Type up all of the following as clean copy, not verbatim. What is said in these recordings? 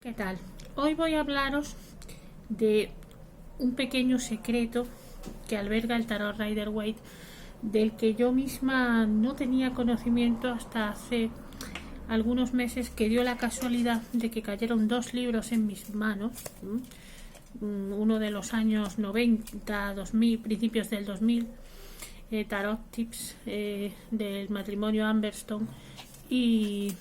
¿Qué tal? Hoy voy a hablaros de un pequeño secreto que alberga el tarot Rider-Waite, del que yo misma no tenía conocimiento hasta hace algunos meses, que dio la casualidad de que cayeron dos libros en mis manos, uno de los años 90, 2000, principios del 2000, Tarot Tips del matrimonio Amberstone, y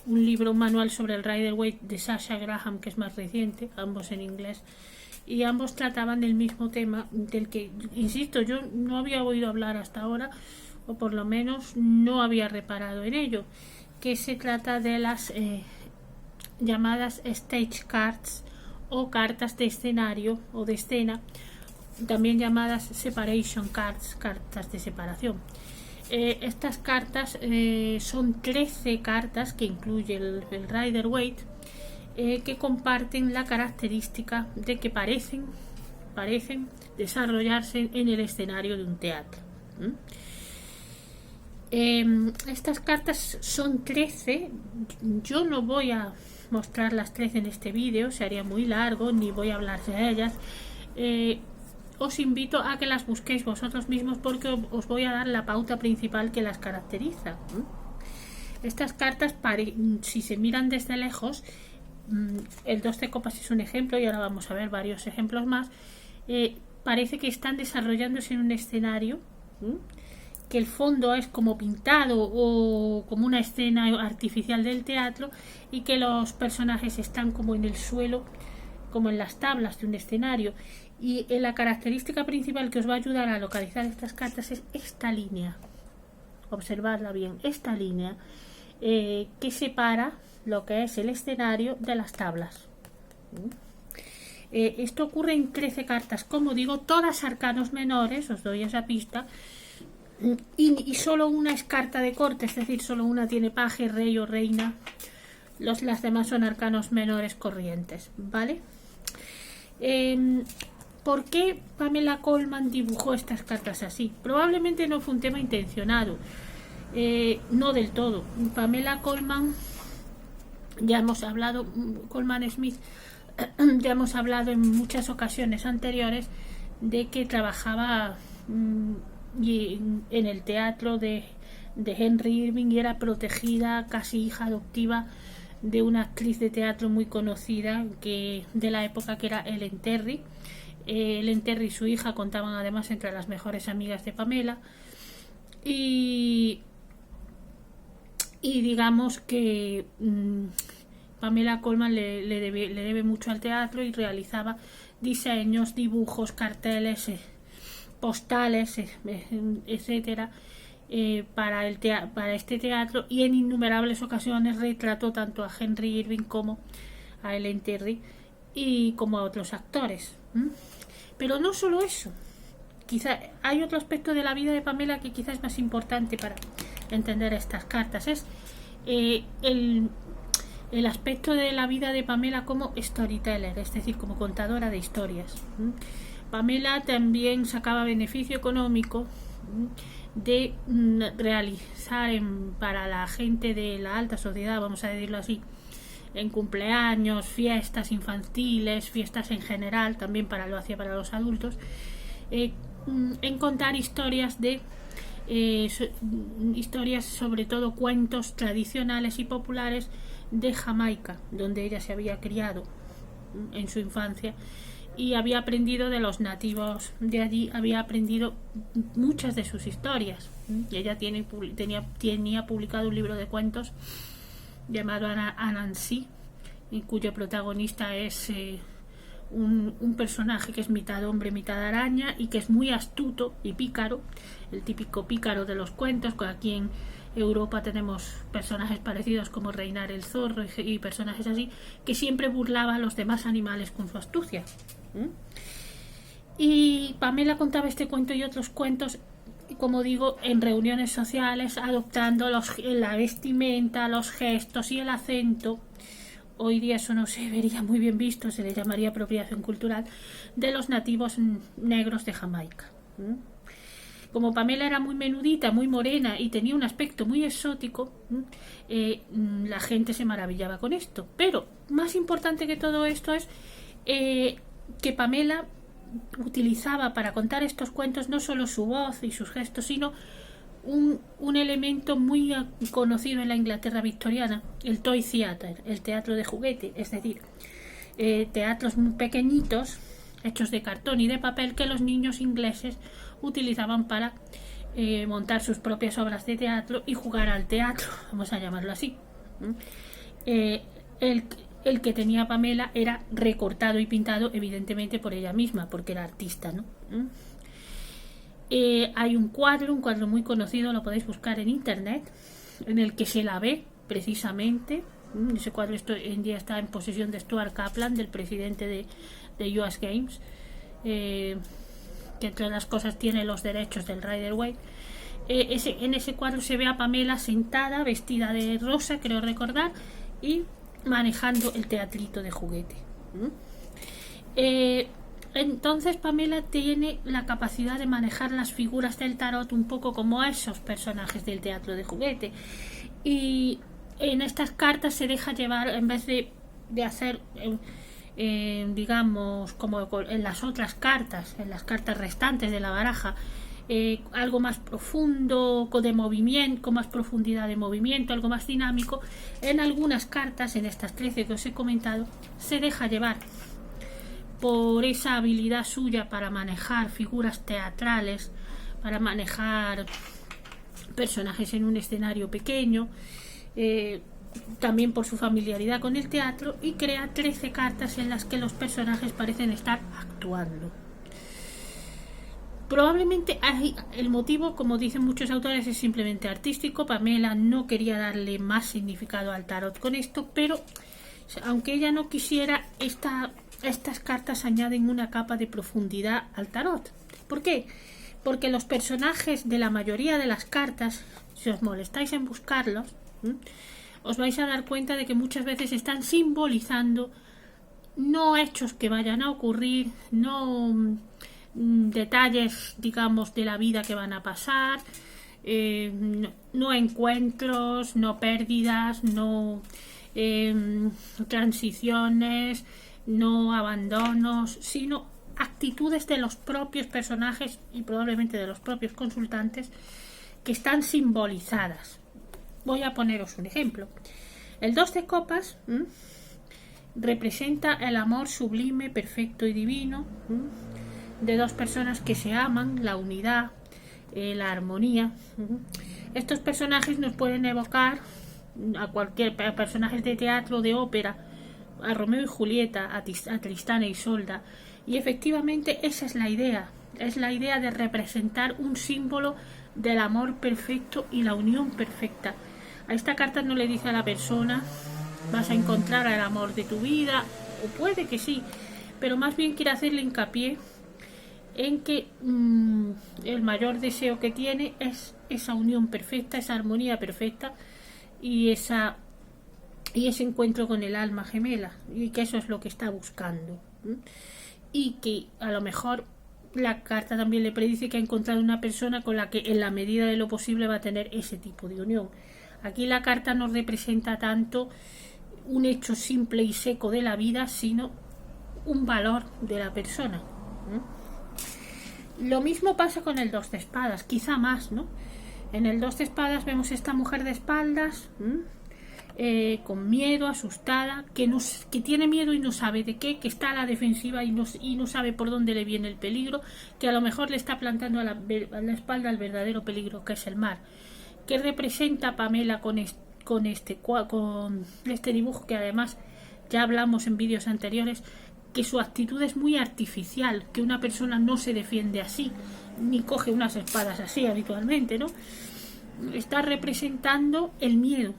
un libro, un manual sobre el Rider-Waite de Sasha Graham, que es más reciente, ambos en inglés, y ambos trataban del mismo tema, del que, insisto, yo no había oído hablar hasta ahora, o por lo menos no había reparado en ello, que se trata de las llamadas stage cards o cartas de escenario o de escena, también llamadas separation cards, cartas de separación. Estas cartas son 13 cartas que incluye el Rider-Waite, que comparten la característica de que parecen desarrollarse en el escenario de un teatro. Estas cartas son 13. Yo no voy a mostrar las 13 en este vídeo, sería muy largo, ni voy a hablar de ellas. Os invito a que las busquéis vosotros mismos, porque os voy a dar la pauta principal que las caracteriza. Estas cartas, si se miran desde lejos, el 2 de copas es un ejemplo, y ahora vamos a ver varios ejemplos más. Parece que están desarrollándose en un escenario, que el fondo es como pintado o como una escena artificial del teatro, y que los personajes están como en el suelo, como en las tablas de un escenario. Y la característica principal que os va a ayudar a localizar estas cartas es esta línea. Observadla bien, esta línea que separa lo que es el escenario de las tablas. Esto ocurre en 13 cartas, como digo, todas arcanos menores, os doy esa pista, y solo una es carta de corte, es decir, solo una tiene paje, rey o reina. Las demás son arcanos menores corrientes, ¿vale? ¿Por qué Pamela Colman dibujó estas cartas así? Probablemente no fue un tema intencionado, no del todo. Pamela Colman, ya hemos hablado, Colman Smith, ya hemos hablado en muchas ocasiones anteriores de que trabajaba en el teatro de Henry Irving, y era protegida, casi hija adoptiva, de una actriz de teatro muy conocida de la época, que era Ellen Terry. Ellen Terry y su hija contaban además entre las mejores amigas de Pamela, y digamos que Pamela Colman le debe mucho al teatro, y realizaba diseños, dibujos, carteles, postales, etcétera, para este teatro, y en innumerables ocasiones retrató tanto a Henry Irving como a Ellen Terry, y como a otros actores. Pero no solo eso, quizá hay otro aspecto de la vida de Pamela que quizás es más importante para entender estas cartas. Es el aspecto de la vida de Pamela como storyteller, es decir, como contadora de historias. Pamela también sacaba beneficio económico de realizar para la gente de la alta sociedad, vamos a decirlo así, en cumpleaños, fiestas infantiles, fiestas en general, también lo hacía para los adultos, en contar historias historias, sobre todo cuentos tradicionales y populares de Jamaica, donde ella se había criado en su infancia, y había aprendido de los nativos de allí, había aprendido muchas de sus historias. Y ella tenía publicado un libro de cuentos llamado Anansi, y cuyo protagonista es un personaje que es mitad hombre, mitad araña, y que es muy astuto y pícaro, el típico pícaro de los cuentos. Aquí en Europa tenemos personajes parecidos como Reinar el zorro y personajes así, que siempre burlaba a los demás animales con su astucia. Y Pamela contaba este cuento y otros cuentos, como digo, en reuniones sociales, adoptando la vestimenta, los gestos y el acento. Hoy día eso no se vería muy bien visto, se le llamaría apropiación cultural, de los nativos negros de Jamaica. Como Pamela era muy menudita, muy morena y tenía un aspecto muy exótico, la gente se maravillaba con esto. Pero más importante que todo esto es que Pamela utilizaba para contar estos cuentos no solo su voz y sus gestos, sino un elemento muy conocido en la Inglaterra victoriana, el toy theatre, el teatro de juguete, es decir, teatros muy pequeñitos hechos de cartón y de papel que los niños ingleses utilizaban para montar sus propias obras de teatro y jugar al teatro, vamos a llamarlo así. El que tenía Pamela era recortado y pintado evidentemente por ella misma, porque era artista, ¿no? Hay un cuadro muy conocido, lo podéis buscar en internet, en el que se la ve precisamente. Ese cuadro hoy en día está en posesión de Stuart Kaplan, del presidente de US Games, que entre otras cosas tiene los derechos del Rider Waite. En ese cuadro se ve a Pamela sentada, vestida de rosa, creo recordar, y manejando el teatrito de juguete. Entonces Pamela tiene la capacidad de manejar las figuras del tarot un poco como esos personajes del teatro de juguete, y en estas cartas se deja llevar, en vez de hacer digamos como en las otras cartas, en las cartas restantes de la baraja, algo más profundo, de movimiento, con más profundidad de movimiento, algo más dinámico. En algunas cartas, en estas 13 que os he comentado, se deja llevar por esa habilidad suya para manejar figuras teatrales, para manejar personajes en un escenario pequeño, también por su familiaridad con el teatro, y crea 13 cartas en las que los personajes parecen estar actuando. Probablemente el motivo, como dicen muchos autores, es simplemente artístico. Pamela no quería darle más significado al tarot con esto, pero aunque ella no quisiera, estas cartas añaden una capa de profundidad al tarot. ¿Por qué? Porque los personajes de la mayoría de las cartas, si os molestáis en buscarlos, os vais a dar cuenta de que muchas veces están simbolizando no hechos que vayan a ocurrir, no detalles, digamos, de la vida que van a pasar, no encuentros, no pérdidas, no transiciones, no abandonos, sino actitudes de los propios personajes y probablemente de los propios consultantes que están simbolizadas. Voy a poneros un ejemplo. El 2 de copas representa el amor sublime, perfecto y divino de dos personas que se aman, la unidad, la armonía. Estos personajes nos pueden evocar a cualquier personajes de teatro, de ópera, a Romeo y Julieta, a Tristán e Isolda, y efectivamente esa es la idea de representar un símbolo del amor perfecto y la unión perfecta. A esta carta no le dice a la persona vas a encontrar el amor de tu vida, o puede que sí, pero más bien quiere hacerle hincapié en que el mayor deseo que tiene es esa unión perfecta, esa armonía perfecta y ese encuentro con el alma gemela, y que eso es lo que está buscando, y que a lo mejor la carta también le predice que ha encontrado una persona con la que en la medida de lo posible va a tener ese tipo de unión. Aquí la carta no representa tanto un hecho simple y seco de la vida, sino un valor de la persona. Lo mismo pasa con el 2 de espadas, quizá más, ¿no? En el 2 de espadas vemos esta mujer de espaldas, con miedo, asustada, que tiene miedo y no sabe de qué, que está a la defensiva y no sabe por dónde le viene el peligro, que a lo mejor le está plantando a la espalda el verdadero peligro, que es el mar. ¿Qué representa Pamela con este dibujo? Que además ya hablamos en vídeos anteriores, que su actitud es muy artificial, que una persona no se defiende así, ni coge unas espadas así habitualmente, ¿no? Está representando el miedo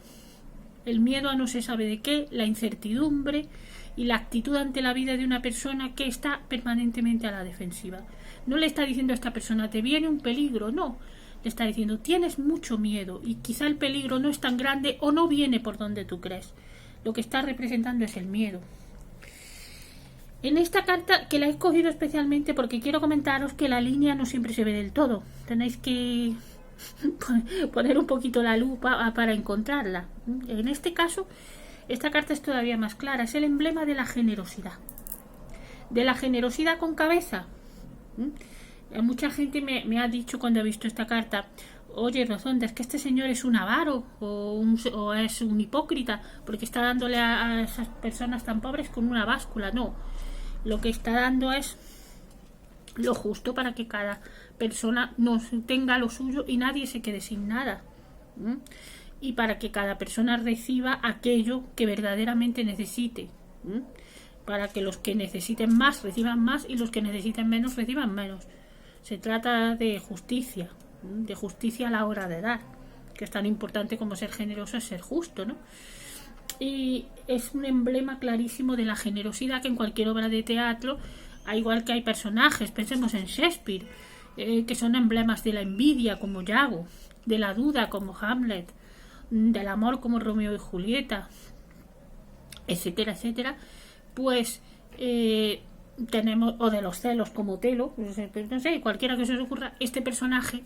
a no se sabe de qué, la incertidumbre y la actitud ante la vida de una persona que está permanentemente a la defensiva. No le está diciendo a esta persona te viene un peligro, no, le está diciendo tienes mucho miedo y quizá el peligro no es tan grande o no viene por donde tú crees. Lo que está representando es el miedo. En esta carta, que la he escogido especialmente porque quiero comentaros que la línea no siempre se ve del todo. Tenéis que poner un poquito la lupa para encontrarla. En este caso, esta carta es todavía más clara. Es el emblema de la generosidad. De la generosidad con cabeza. Mucha gente me ha dicho cuando ha visto esta carta: oye, Rozonda, es que este señor es un avaro o es un hipócrita porque está dándole a esas personas tan pobres con una báscula. No, lo que está dando es lo justo para que cada persona no tenga lo suyo y nadie se quede sin nada. Y para que cada persona reciba aquello que verdaderamente necesite. Para que los que necesiten más reciban más y los que necesiten menos reciban menos. Se trata de justicia a la hora de dar, que es tan importante como ser generoso es ser justo, ¿no? Y es un emblema clarísimo de la generosidad que en cualquier obra de teatro, al igual que hay personajes, pensemos en Shakespeare, que son emblemas de la envidia como Iago, de la duda como Hamlet, del amor como Romeo y Julieta, etcétera, etcétera, pues tenemos, o de los celos como Otelo, no sé, cualquiera que se os ocurra, este personaje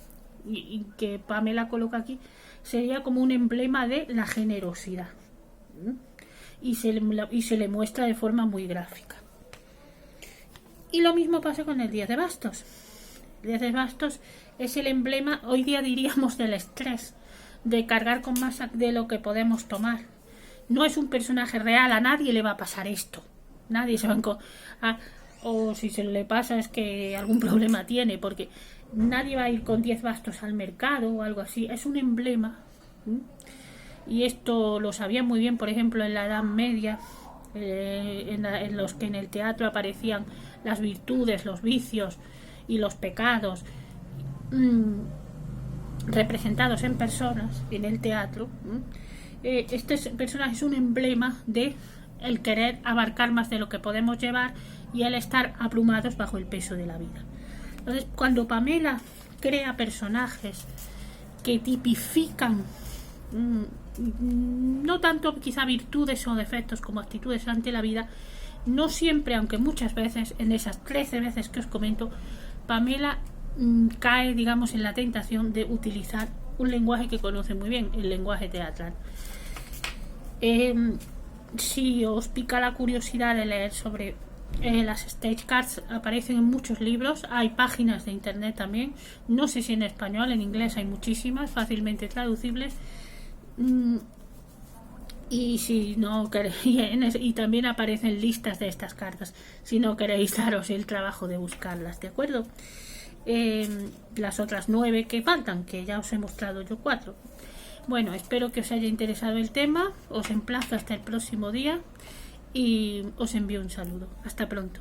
y que Pamela coloca aquí sería como un emblema de la generosidad y se le muestra de forma muy gráfica. Y lo mismo pasa con el 10 de bastos. El 10 de bastos es el emblema, hoy día diríamos, del estrés, de cargar con más de lo que podemos tomar. No es un personaje real, a nadie le va a pasar esto, nadie se va o si se le pasa es que algún problema tiene, porque nadie va a ir con 10 bastos al mercado o algo así. Es un emblema. Y esto lo sabían muy bien, por ejemplo, en la Edad Media, en los que en el teatro aparecían las virtudes, los vicios y los pecados representados en personas en el teatro. Este personaje es un emblema de el querer abarcar más de lo que podemos llevar y el estar abrumados bajo el peso de la vida. Entonces, cuando Pamela crea personajes que tipifican no tanto quizá virtudes o defectos como actitudes ante la vida, no siempre, aunque muchas veces, en esas 13 veces que os comento, Pamela cae, digamos, en la tentación de utilizar un lenguaje que conoce muy bien, el lenguaje teatral. Si os pica la curiosidad de leer sobre las stage cards, aparecen en muchos libros, hay páginas de internet también, no sé si en español, en inglés hay muchísimas, fácilmente traducibles. Y si no queréis, y también aparecen listas de estas cartas si no queréis daros el trabajo de buscarlas, ¿de acuerdo? Las otras 9 que faltan, que ya os he mostrado yo 4. Bueno, espero que os haya interesado el tema, os emplazo hasta el próximo día y os envío un saludo. Hasta pronto.